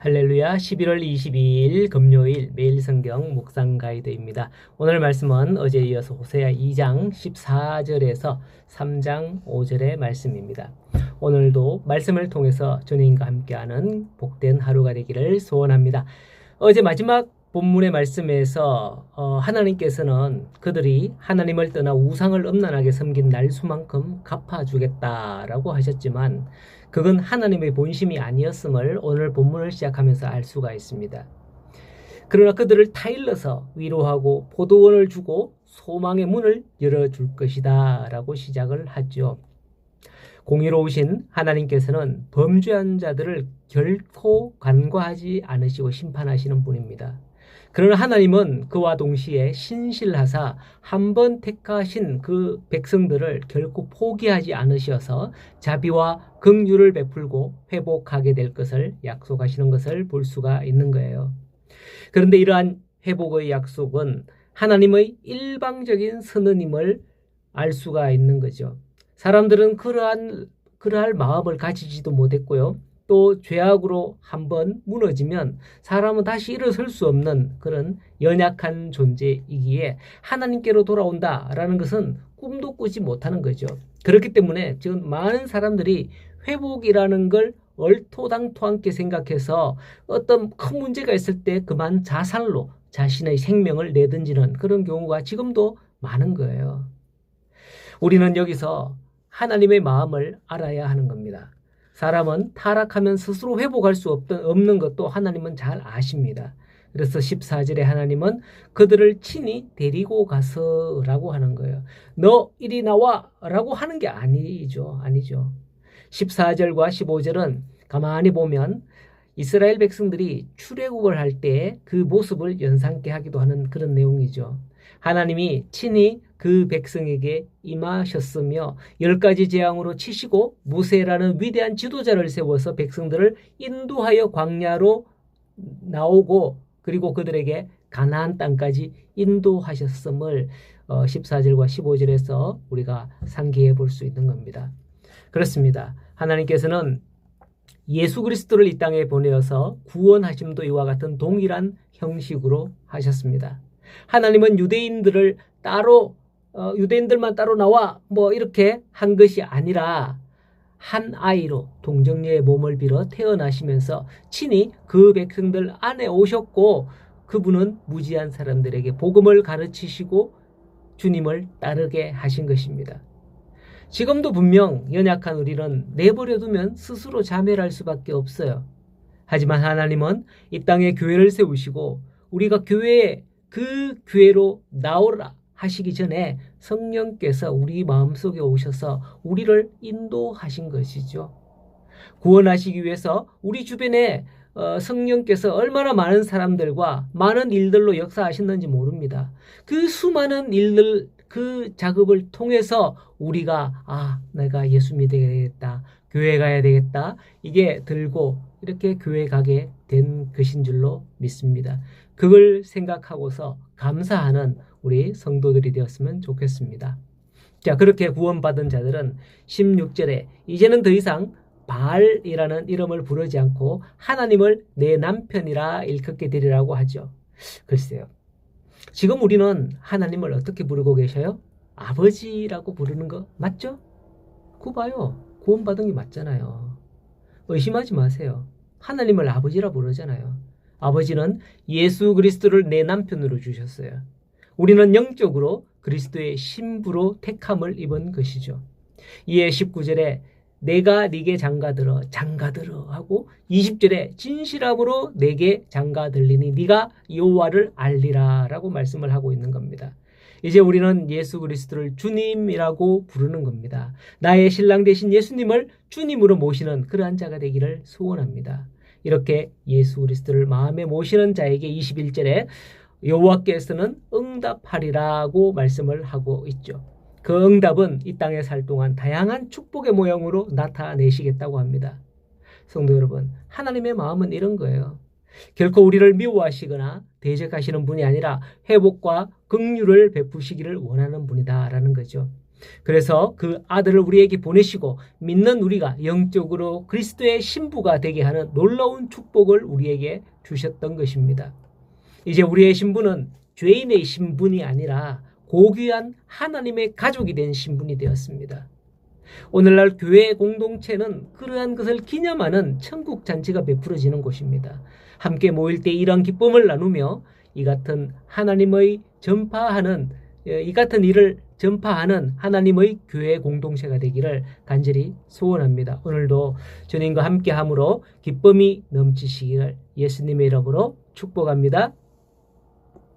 할렐루야. 11월 22일 금요일 매일 성경 묵상 가이드입니다. 오늘 말씀은 어제에 이어서 호세아 2장 14절에서 3장 5절의 말씀입니다. 오늘도 말씀을 통해서 주님과 함께하는 복된 하루가 되기를 소원합니다. 어제 마지막 본문의 말씀에서 하나님께서는 그들이 하나님을 떠나 우상을 음란하게 섬긴 날수만큼 갚아주겠다라고 하셨지만 그건 하나님의 본심이 아니었음을 오늘 본문을 시작하면서 알 수가 있습니다. 그러나 그들을 타일러서 위로하고 포도원을 주고 소망의 문을 열어줄 것이다 라고 시작을 하죠. 공의로우신 하나님께서는 범죄한 자들을 결코 간과하지 않으시고 심판하시는 분입니다. 그러나 하나님은 그와 동시에 신실하사 한 번 택하신 그 백성들을 결코 포기하지 않으셔서 자비와 긍휼을 베풀고 회복하게 될 것을 약속하시는 것을 볼 수가 있는 거예요. 그런데 이러한 회복의 약속은 하나님의 일방적인 선언임을 알 수가 있는 거죠. 사람들은 그러할 마음을 가지지도 못했고요. 또 죄악으로 한번 무너지면 사람은 다시 일어설 수 없는 그런 연약한 존재이기에 하나님께로 돌아온다라는 것은 꿈도 꾸지 못하는 거죠. 그렇기 때문에 지금 많은 사람들이 회복이라는 걸 얼토당토하게 생각해서 어떤 큰 문제가 있을 때 그만 자살로 자신의 생명을 내던지는 그런 경우가 지금도 많은 거예요. 우리는 여기서 하나님의 마음을 알아야 하는 겁니다. 사람은 타락하면 스스로 회복할 수 없는 것도 하나님은 잘 아십니다. 그래서 14절에 하나님은 그들을 친히 데리고 가서라고 하는 거예요. 너 이리 나와 라고 하는 게 아니죠. 14절과 15절은 가만히 보면 이스라엘 백성들이 출애굽을 할 때 그 모습을 연상케 하기도 하는 그런 내용이죠. 하나님이 친히 그 백성에게 임하셨으며 10가지 재앙으로 치시고 모세라는 위대한 지도자를 세워서 백성들을 인도하여 광야로 나오고 그리고 그들에게 가나안 땅까지 인도하셨음을 14절과 15절에서 우리가 상기해 볼 수 있는 겁니다. 그렇습니다. 하나님께서는 예수 그리스도를 이 땅에 보내어서 구원하심도 이와 같은 동일한 형식으로 하셨습니다. 하나님은 유대인들만 따로 나와 이렇게 한 것이 아니라 한 아이로 동정녀의 몸을 빌어 태어나시면서 친히 그 백성들 안에 오셨고 그분은 무지한 사람들에게 복음을 가르치시고 주님을 따르게 하신 것입니다. 지금도 분명 연약한 우리는 내버려두면 스스로 자멸할 수밖에 없어요. 하지만 하나님은 이 땅에 교회를 세우시고 우리가 그 교회로 나오라 하시기 전에 성령께서 우리 마음속에 오셔서 우리를 인도하신 것이죠. 구원하시기 위해서 우리 주변에 성령께서 얼마나 많은 사람들과 많은 일들로 역사하셨는지 모릅니다. 그 수많은 일들 그 작업을 통해서 우리가 내가 예수 믿어야 되겠다. 교회 가야 되겠다. 이게 들고 이렇게 교회 가게 된 것인 줄로 믿습니다. 그걸 생각하고서 감사하는 우리 성도들이 되었으면 좋겠습니다. 자, 그렇게 구원받은 자들은 16절에 이제는 더 이상 바알이라는 이름을 부르지 않고 하나님을 내 남편이라 일컫게 되리라고 하죠. 글쎄요. 지금 우리는 하나님을 어떻게 부르고 계셔요? 아버지라고 부르는 거 맞죠? 그거 봐요. 구원받은 게 맞잖아요. 의심하지 마세요. 하나님을 아버지라 부르잖아요. 아버지는 예수 그리스도를 내 남편으로 주셨어요. 우리는 영적으로 그리스도의 신부로 택함을 입은 것이죠. 이에 19절에 내가 네게 장가들어 하고 20절에 진실함으로 내게 장가들리니 네가 여호와를 알리라 라고 말씀을 하고 있는 겁니다. 이제 우리는 예수 그리스도를 주님이라고 부르는 겁니다. 나의 신랑 되신 예수님을 주님으로 모시는 그러한 자가 되기를 소원합니다. 이렇게 예수 그리스도를 마음에 모시는 자에게 21절에 여호와께서는 응답하리라고 말씀을 하고 있죠. 그 응답은 이 땅에 살 동안 다양한 축복의 모양으로 나타내시겠다고 합니다. 성도 여러분, 하나님의 마음은 이런 거예요. 결코 우리를 미워하시거나 대적하시는 분이 아니라 회복과 긍휼을 베푸시기를 원하는 분이다라는 거죠. 그래서 그 아들을 우리에게 보내시고 믿는 우리가 영적으로 그리스도의 신부가 되게 하는 놀라운 축복을 우리에게 주셨던 것입니다. 이제 우리의 신분은 죄인의 신분이 아니라 고귀한 하나님의 가족이 된 신분이 되었습니다. 오늘날 교회 공동체는 그러한 것을 기념하는 천국 잔치가 베풀어지는 곳입니다. 함께 모일 때 이런 기쁨을 나누며 이 같은 일을 전파하는 하나님의 교회 공동체가 되기를 간절히 소원합니다. 오늘도 주님과 함께함으로 기쁨이 넘치시기를 예수님의 이름으로 축복합니다.